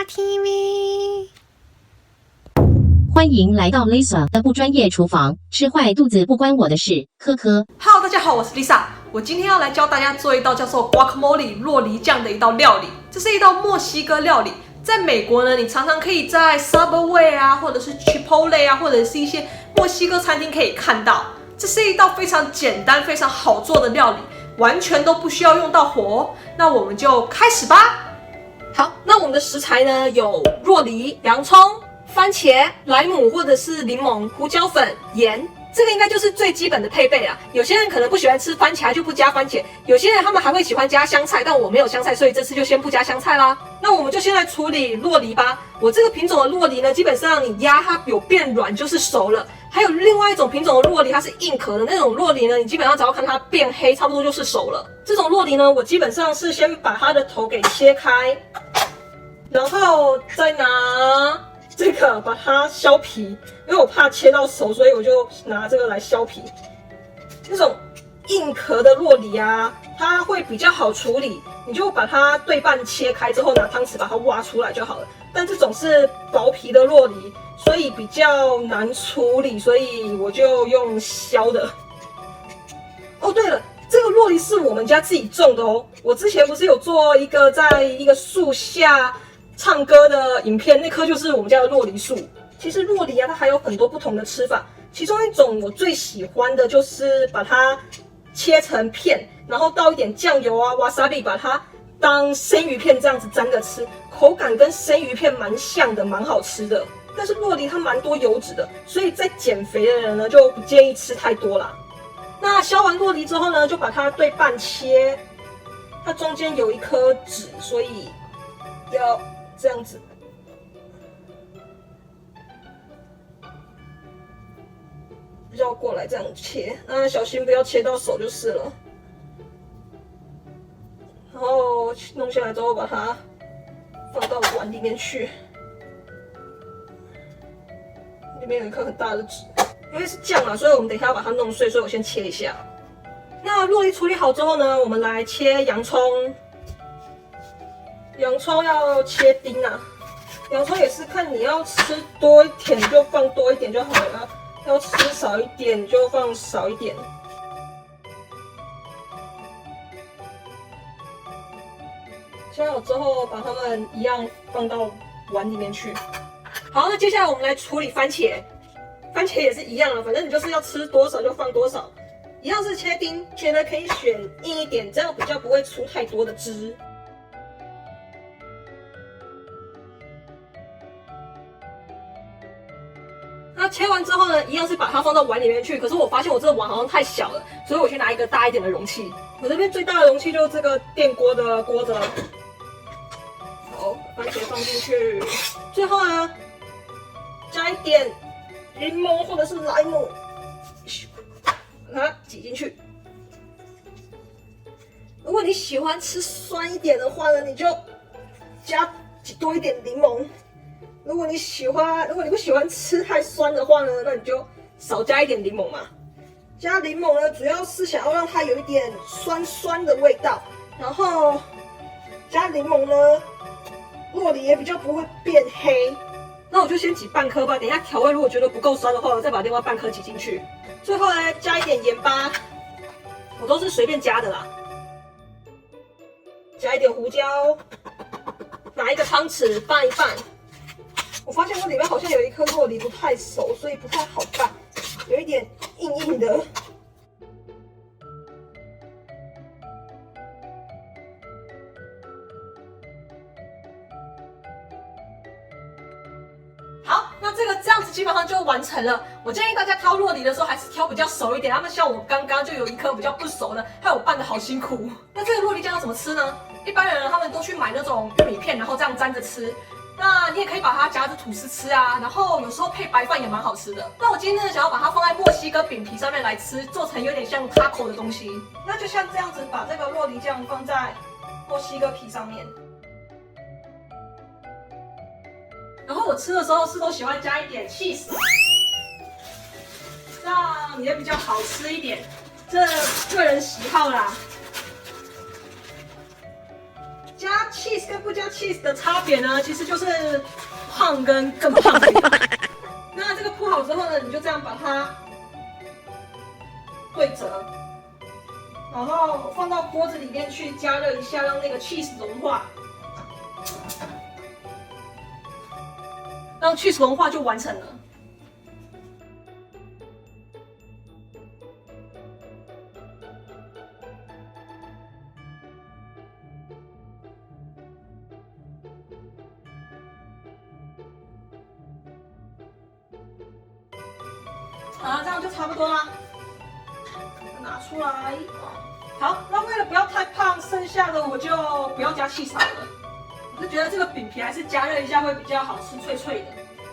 TV，欢迎来到 Lisa 的不专业厨房，吃坏肚子不关我的事，科科。Hello， 大家好，我是 Lisa， 我今天要来教大家做一道叫做 guacamole 洛梨酱的一道料理。这是一道墨西哥料理，在美国呢，你常常可以在 Subway 啊，或者是 Chipotle 啊，或者是一些墨西哥餐厅可以看到。这是一道非常简单、非常好做的料理，完全都不需要用到火哦。那我们就开始吧。好，那我们的食材呢有洛梨、洋葱、番茄、莱姆或者是柠檬、胡椒粉、盐。这个应该就是最基本的配备啦。有些人可能不喜欢吃番茄，就不加番茄；有些人他们还会喜欢加香菜，但我没有香菜，所以这次就先不加香菜啦。那我们就先来处理洛梨吧。我这个品种的洛梨呢，基本上你压它有变软就是熟了。还有另外一种品种的洛梨，它是硬壳的那种洛梨呢，你基本上只要看它变黑，差不多就是熟了。这种洛梨呢，我基本上是先把它的头给切开，然后再拿这个把它削皮，因为我怕切到熟，所以我就拿这个来削皮。那种硬壳的洛梨啊，它会比较好处理，你就把它对半切开之后，拿汤匙把它挖出来就好了。但这种是薄皮的洛梨，所以比较难处理，所以我就用削的。哦，对了，这个洛梨是我们家自己种的哦。我之前不是有做一个在一个树下唱歌的影片，那棵就是我们家的洛梨树。其实洛梨啊，它还有很多不同的吃法，其中一种我最喜欢的就是把它切成片，然后倒一点酱油啊、wasabi， 把它当生鱼片这样子沾着吃，口感跟生鱼片蛮像的，蛮好吃的。但是洛梨它蛮多油脂的，所以在减肥的人呢就不建议吃太多啦。那削完洛梨之后呢，就把它对半切，它中间有一颗籽，所以要这样子。绕过来这样切，那小心不要切到手就是了。然后弄下来之后，把它放到碗里面去。里面有一颗很大的籽，因为是酱嘛，所以我们等一下要把它弄碎，所以我先切一下。那洛梨处理好之后呢，我们来切洋葱。洋葱要切丁啊，洋葱也是看你要吃多一点就放多一点就好了，要吃少一点就放少一点。切好之后，把它们一样放到碗里面去。好，那接下来我们来处理番茄。番茄也是一样的，反正你就是要吃多少就放多少，一样是切丁，切呢可以选硬一点，这样比较不会出太多的汁。那切完之后呢，一样是把它放到碗里面去。可是我发现我这个碗好像太小了，所以我去拿一个大一点的容器。我这边最大的容器就是这个电锅的锅子了。好，番茄放进去，最后呢，加一点柠檬或者是莱姆，把它挤进去。如果你喜欢吃酸一点的话呢，你就加多一点柠檬。如果你不喜欢吃太酸的话呢，那你就少加一点柠檬嘛。加柠檬呢，主要是想要让它有一点酸酸的味道，然后加柠檬呢，洛梨也比较不会变黑。那我就先挤半颗吧，等一下调味如果觉得不够酸的话，我再把另外半颗挤进去。最后呢，加一点盐巴，我都是随便加的啦。加一点胡椒，拿一个汤匙拌一拌。我发现我里面好像有一颗洛梨不太熟，所以不太好拌，有一点硬硬的。好，那这样子基本上就完成了。我建议大家挑洛梨的时候还是挑比较熟一点，他们像我刚刚就有一颗比较不熟的，害我拌得好辛苦。那这个洛梨酱要怎么吃呢？一般人他们都去买那种玉米片，然后这样沾着吃。那你也可以把它夹着吐司吃啊，然后有时候配白饭也蛮好吃的。那我今天呢，想要把它放在墨西哥饼皮上面来吃，做成有点像 taco 的东西。那就像这样子，把这个洛梨酱放在墨西哥皮上面。然后我吃的时候是都喜欢加一点 cheese， 这样也比较好吃一点，这个人喜好啦。加 cheese 跟不加 cheese 的差别呢，其实就是胖跟更胖的。那这个铺好之后呢，你就这样把它对折，然后放到锅子里面去加热一下，让那个 cheese 融化。让 cheese 融化就完成了。啊，这样就差不多啦。拿出来。好，那为了不要太胖，剩下的我就不要加cheese好了。我是觉得这个饼皮还是加热一下会比较好吃，脆脆的。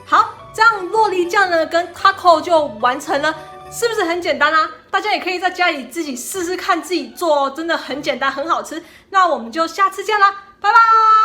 好，这样酪梨酱呢跟 taco 就完成了，是不是很简单啊？大家也可以在家里自己试试看，自己做真的很简单，很好吃。那我们就下次见啦，拜拜。